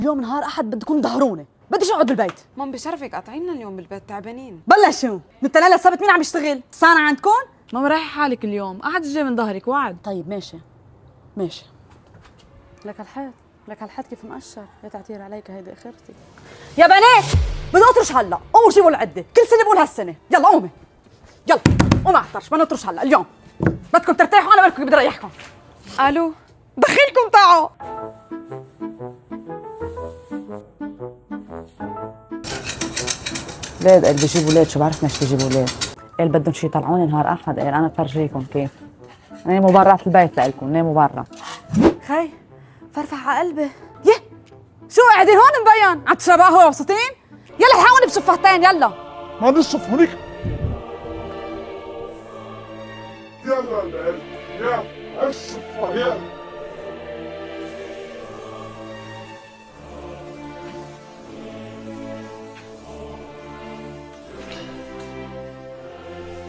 اليوم نهار احد بدكم ظهروني، بديش اقعد بالبيت. مام بشرفك قاطعيننا اليوم بالبيت تعبانين. بلشوا من التنال للسبت مين عم يشتغل؟ صانع عندكم؟ ماما رايحة حالك اليوم، قعد جاي من ظهرك وعد. طيب ماشي ماشي. لك الحيط كيف مقشر. يا تعتير عليك هيدي اخرتي. يا بنات بدي اطرش هلا، قوموا جيبوا العده، كل سنه بقول هالسنه. يلا قومي يلا قومي اعطرش، بدنا نطرش هلا اليوم. بدكم ترتاحوا انا بدكم بدي اريحكم. الو دخيلكم تعوا. ولاد قال بيجيبوا ولاد، شو بعرف ليش بيجيبوا ولاد. قال بدهم شي يطلعوني نهار احد، قال انا بفرجيكم كيف. ناموا برا البيت لإلكم، ناموا برا. خي فرفع على قلبي. يه شو قاعدين هون مبين؟ عم تشربوا قهوه مبسوطين؟ يلا الحقوني بشفاطين يلا. ما نشرب هونيك. يلا العيال يا الشفاطين.